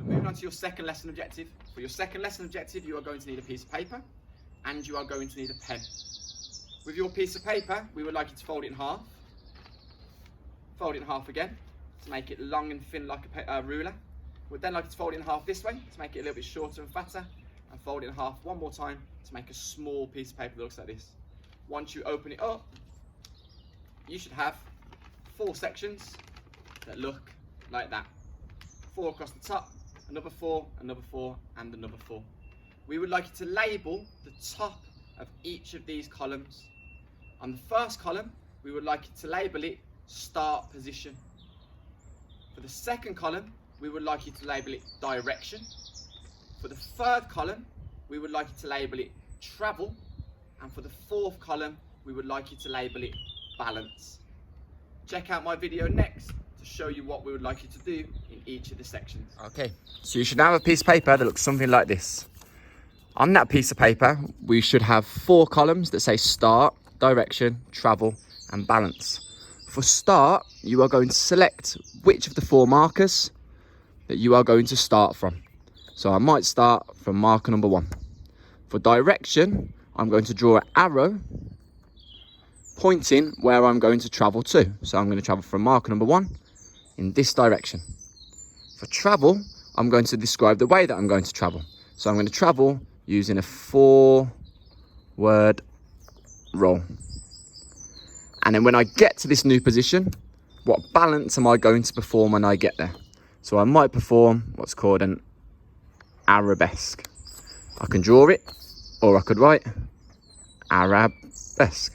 moving on to your second lesson objective. For your second lesson objective, you are going to need a piece of paper and you are going to need a pen. With your piece of paper, we would like you to fold it in half. Fold it in half again to make it long and thin like a ruler. We'd then like you to fold it in half this way to make it a little bit shorter and fatter, and fold it in half one more time to make a small piece of paper that looks like this. Once you open it up, you should have 4 sections that look like that. 4 across the top, another 4, another 4, and another 4. We would like you to label the top of each of these columns. On the first column, we would like you to label it start position. For the second column, we would like you to label it direction. For the third column, we would like you to label it travel. And for the fourth column, we would like you to label it balance. Check out my video next to show you what we would like you to do in each of the sections. Okay, so you should now have a piece of paper that looks something like this. On that piece of paper, we should have 4 columns that say start, direction, travel, and balance. For start, you are going to select which of the 4 markers that you are going to start from. So I might start from marker number 1. For direction, I'm going to draw an arrow pointing where I'm going to travel to. So I'm going to travel from marker number 1 in this direction. For travel, I'm going to describe the way that I'm going to travel. So I'm going to travel using a 4-word roll. And then when I get to this new position, what balance am I going to perform when I get there? So I might perform what's called an arabesque. I can draw it, or I could write arabesque.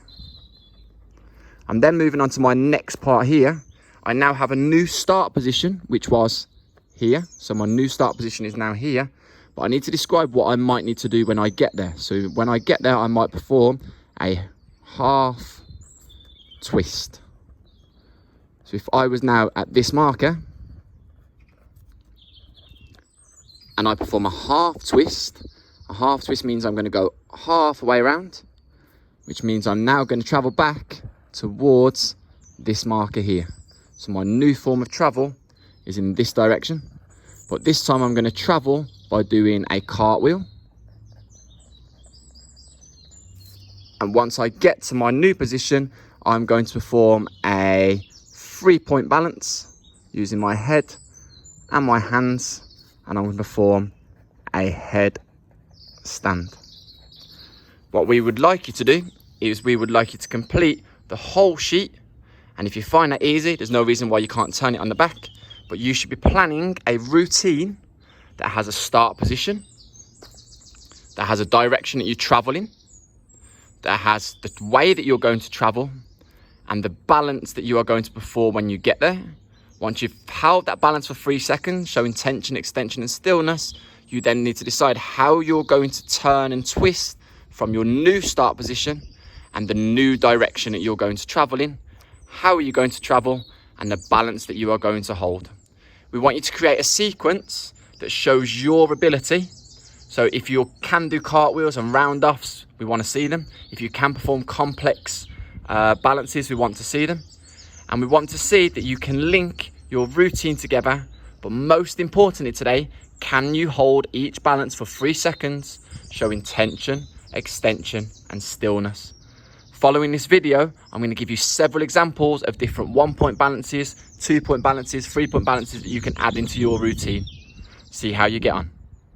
I'm then moving on to my next part here. I now have a new start position, which was here. So my new start position is now here, but I need to describe what I might need to do when I get there. So when I get there, I might perform a half twist. So if I was now at this marker and I perform a half twist means I'm going to go halfway around, which means I'm now going to travel back towards this marker here. So my new form of travel is in this direction, but this time I'm going to travel by doing a cartwheel. And once I get to my new position, I'm going to perform a 3-point balance using my head and my hands, and I'm going to perform a head stand. What we would like you to do is we would like you to complete the whole sheet, and if you find that easy, there's no reason why you can't turn it on the back, but you should be planning a routine that has a start position, that has a direction that you travel in, that has the way that you're going to travel, and the balance that you are going to perform when you get there. Once you've held that balance for 3 seconds, showing tension, extension, and stillness, you then need to decide how you're going to turn and twist from your new start position and the new direction that you're going to travel in. How are you going to travel, and the balance that you are going to hold. We want you to create a sequence that shows your ability. So if you can do cartwheels and round-offs, we want to see them. If you can perform complex balances, we want to see them. And we want to see that you can link your routine together, but most importantly today, can you hold each balance for 3 seconds, showing tension, extension, and stillness. Following this video, I'm going to give you several examples of different 1-point balances, 2-point balances, 3-point balances that you can add into your routine. See how you get on.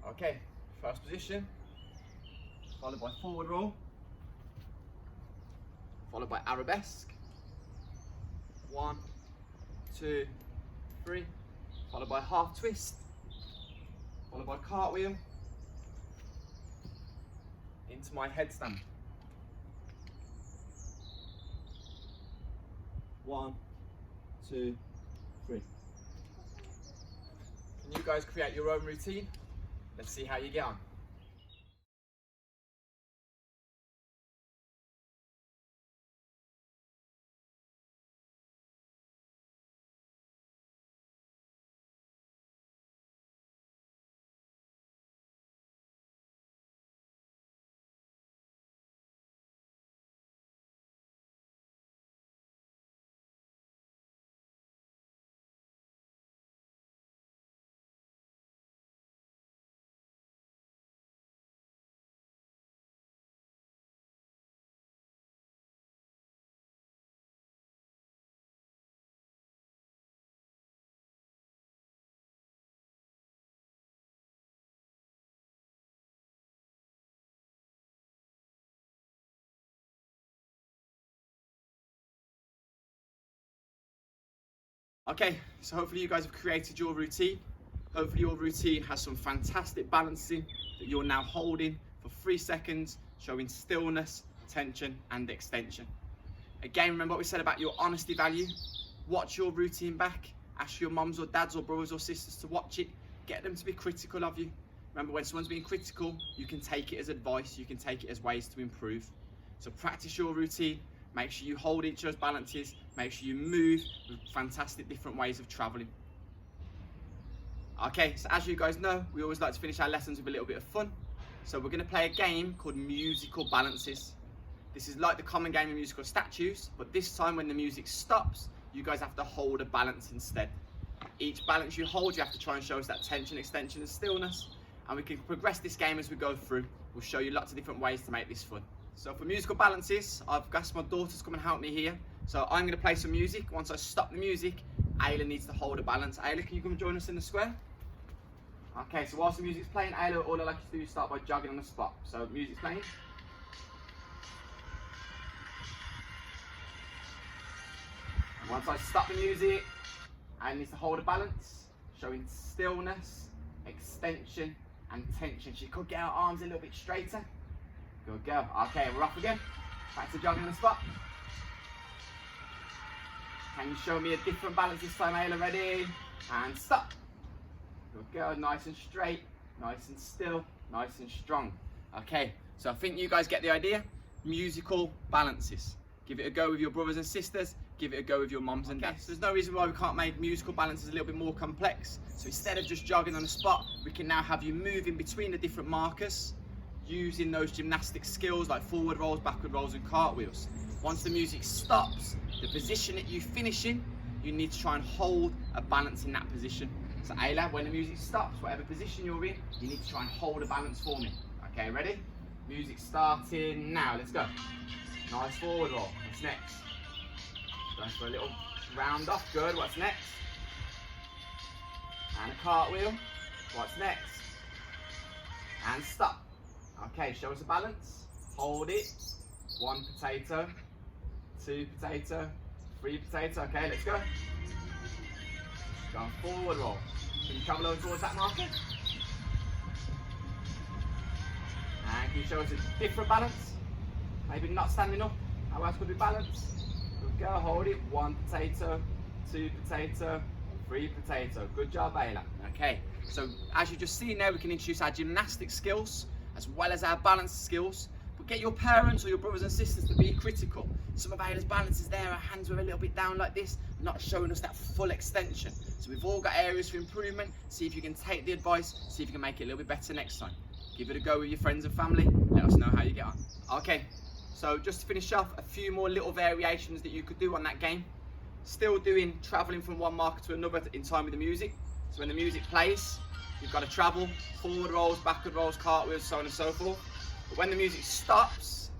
Okay, first position, followed by forward roll, followed by arabesque. 1, 2, 3, followed by half twist, followed by cartwheel, into my headstand. 1, 2, 3. Can you guys create your own routine? Let's see how you get on. Okay, so hopefully you guys have created your routine. Hopefully your routine has some fantastic balancing that you're now holding for 3 seconds, showing stillness, tension and extension. Again, remember what we said about your honesty value. Watch your routine back. Ask your mums or dads or brothers or sisters to watch it. Get them to be critical of you. Remember, when someone's being critical, you can take it as advice. You can take it as ways to improve. So practice your routine. Make sure you hold each other's balances. Make sure you move with fantastic different ways of traveling. Okay, so as you guys know, we always like to finish our lessons with a little bit of fun. So we're going to play a game called musical balances. This is like the common game of musical statues, but this time when the music stops, you guys have to hold a balance instead. Each balance you hold, you have to try and show us that tension, extension and stillness. And we can progress this game as we go through. We'll show you lots of different ways to make this fun. So for musical balances, I've asked my daughter to come and help me here. So I'm going to play some music. Once I stop the music, Ayla needs to hold a balance. Ayla, can you come and join us in the square? Okay, so whilst the music's playing, Ayla, all I'd like you to do is start by jogging on the spot. So music's playing. And once I stop the music, Ayla needs to hold a balance, showing stillness, extension and tension. She could get her arms a little bit straighter. Good girl. Okay, we're off again. Back to jogging on the spot. Can you show me a different balance this time, Ayla? Ready? And stop. Good girl. Nice and straight, nice and still, nice and strong. Okay, so I think you guys get the idea. Musical balances. Give it a go with your brothers and sisters. Give it a go with your mums and dads. There's no reason why we can't make musical balances a little bit more complex. So instead of just jogging on the spot, we can now have you moving between the different markers, using those gymnastic skills like forward rolls, backward rolls and cartwheels. Once the music stops, the position that you finish in, you need to try and hold a balance in that position. So Ayla, when the music stops, whatever position you're in, you need to try and hold a balance for me. Okay, ready? Music starting now, let's go. Nice forward roll, what's next? Going for a little round off, good, what's next? And a cartwheel, what's next? And stop. Okay, show us a balance, hold it. 1 potato, 2 potato, 3 potato, okay, let's go. Going forward roll. Can you come over towards that marker? And can you show us a different balance? Maybe not standing up. How else could we balance? Good girl, hold it. 1 potato, 2 potato, 3 potato. Good job, Ayla. Okay, so as you just seen there, we can introduce our gymnastic skills as well as our balance skills. But get your parents or your brothers and sisters to be critical. Some of Ayla's balances there, her hands were a little bit down like this, not showing us that full extension. So we've all got areas for improvement. See if you can take the advice, see if you can make it a little bit better next time. Give it a go with your friends and family. Let us know how you get on. Okay, so just to finish off, a few more little variations that you could do on that game. Still doing traveling from one marker to another in time with the music. So when the music plays, you've got to travel, forward rolls, backward rolls, cartwheels, so on and so forth. But when the music stops,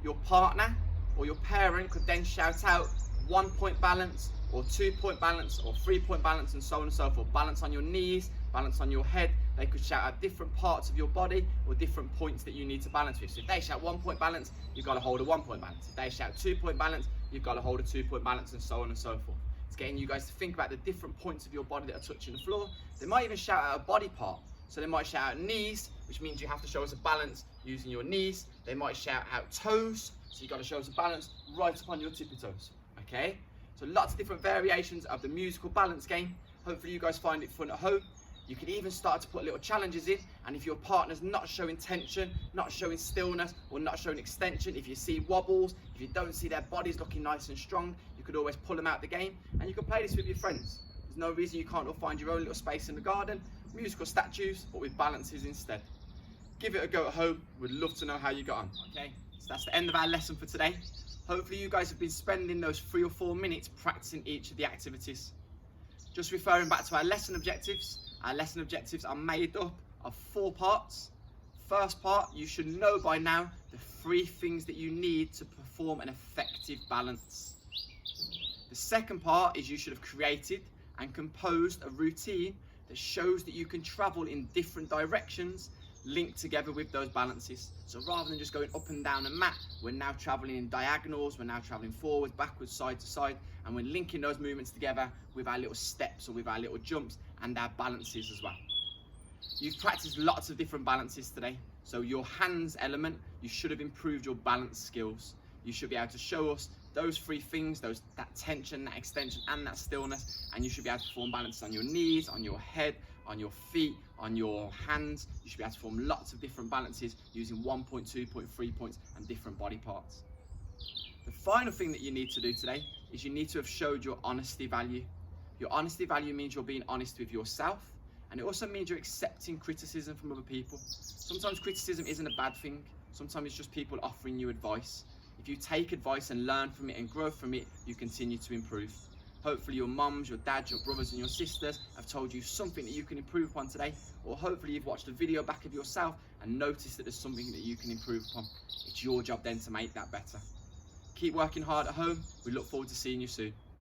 your partner or your parent could then shout out 1 point balance or 2 point balance or 3 point balance and so on and so forth. Balance on your knees, balance on your head. They could shout out different parts of your body or different points that you need to balance with. So if they shout 1 point balance, you've got to hold a 1 point balance. If they shout 2 point balance, you've got to hold a 2 point balance and so on and so forth. It's getting you guys to think about the different points of your body that are touching the floor. They might even shout out a body part. So they might shout out knees, which means you have to show us a balance using your knees. They might shout out toes, so you've got to show us a balance right upon your tippy toes, okay? So lots of different variations of the musical balance game. Hopefully you guys find it fun at home. You can even start to put little challenges in, and if your partner's not showing tension, not showing stillness, or not showing extension, if you see wobbles, if you don't see their bodies looking nice and strong, you could always pull them out the game, and you can play this with your friends. There's no reason you can't all find your own little space in the garden, musical statues, but with balances instead. Give it a go at home. We'd love to know how you got on. Okay, so that's the end of our lesson for today. Hopefully you guys have been spending those 3 or 4 minutes practicing each of the activities. Just referring back to our lesson objectives are made up of 4 parts. First part, you should know by now the 3 things that you need to perform an effective balance. The second part is you should have created and composed a routine that shows that you can travel in different directions linked together with those balances. So rather than just going up and down a mat, we're now traveling in diagonals, we're now traveling forwards, backwards, side to side, and we're linking those movements together with our little steps or with our little jumps and our balances as well. You've practiced lots of different balances today. So your hands element, you should have improved your balance skills. You should be able to show us those three things, that tension, that extension, and that stillness, and you should be able to perform balances on your knees, on your head, on your feet, on your hands. You should be able to perform lots of different balances using 1 point, 2 point, 3 points, and different body parts. The final thing that you need to do today is you need to have showed your honesty value. Your honesty value means you're being honest with yourself, and it also means you're accepting criticism from other people. Sometimes criticism isn't a bad thing. Sometimes it's just people offering you advice. If you take advice and learn from it and grow from it, you continue to improve. Hopefully your mums, your dads, your brothers and your sisters have told you something that you can improve upon today, or hopefully you've watched a video back of yourself and noticed that there's something that you can improve upon. It's your job then to make that better. Keep working hard at home. We look forward to seeing you soon.